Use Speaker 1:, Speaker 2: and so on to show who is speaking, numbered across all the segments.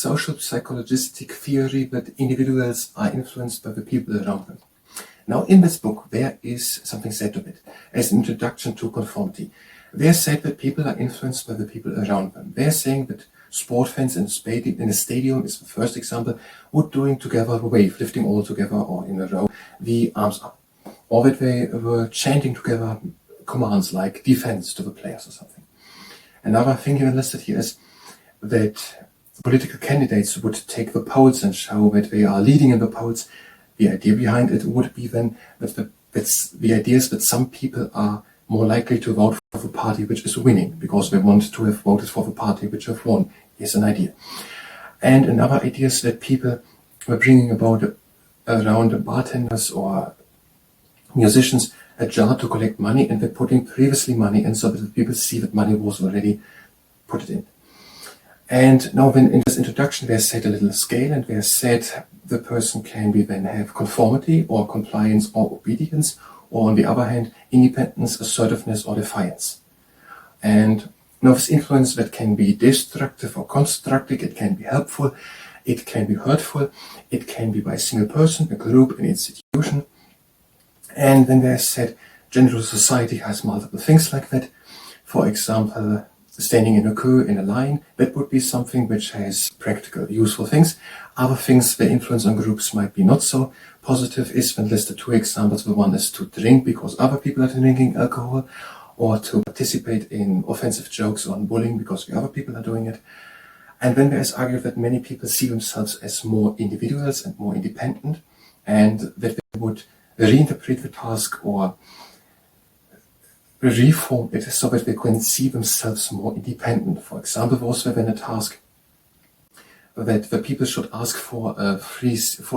Speaker 1: social psychologistic theory that individuals are influenced by the people around them. Now, in this book, there is something said of it as an introduction to conformity. They said that people are influenced by the people around them. They're saying that sport fans in a stadium is the first example, would doing together a wave, lifting all together or in a row, the arms up. Or that they were chanting together commands like defense to the players or something. Another thing he listed here is that political candidates would take the polls and show that they are leading in the polls. The idea behind it would be then that the idea is that some people are more likely to vote for the party which is winning because they want to have voted for the party which have won, is an idea. And another idea is that people were bringing about around bartenders or musicians a jar to collect money, and they're putting previously money in so that the people see that money was already put it in. And now when in this introduction they set a little scale, and they said the person can be then have conformity or compliance or obedience, or on the other hand, independence, assertiveness or defiance. And now this influence that can be destructive or constructive, it can be helpful, it can be hurtful, it can be by a single person, a group, an institution. And then they said general society has multiple things like that. For example, standing in a queue in a line, that would be something which has practical, useful things. Other things, the influence on groups might be not so positive, is when listed two examples. The one is to drink because other people are drinking alcohol, or to participate in offensive jokes on bullying because the other people are doing it. And then there is argued that many people see themselves as more individuals and more independent, and that they would reinterpret the task or reform it so that they can see themselves more independent. For example, was there then a task that the people should ask for a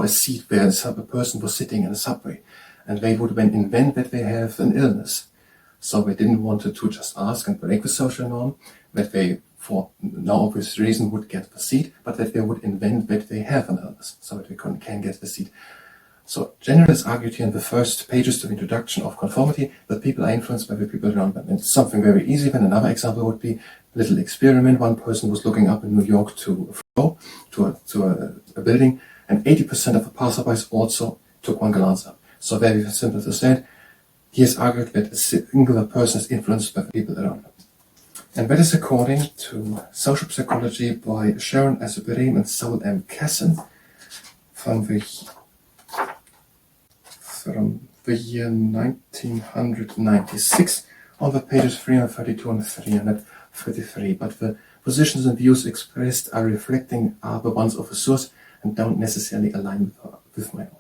Speaker 1: seat where a person was sitting in a subway, and they would then invent that they have an illness. So they didn't want to just ask and break the social norm, that they, for no obvious reason, would get the seat, but that they would invent that they have an illness, so that they can get the seat. So generalists argued here in the first pages of introduction of conformity that people are influenced by the people around them. And it's something very easy. Then another example would be a little experiment. One person was looking up in New York to a building, and 80% of the passerbys also took one glance up. So very simple to say. He has argued that a singular person is influenced by the people around them. And that is according to Social Psychology by Sharon S. Brehm and Saul M. Kasson from the year 1996 on the pages 332 and 333. But the positions and views expressed are the ones of the source and don't necessarily align with my own.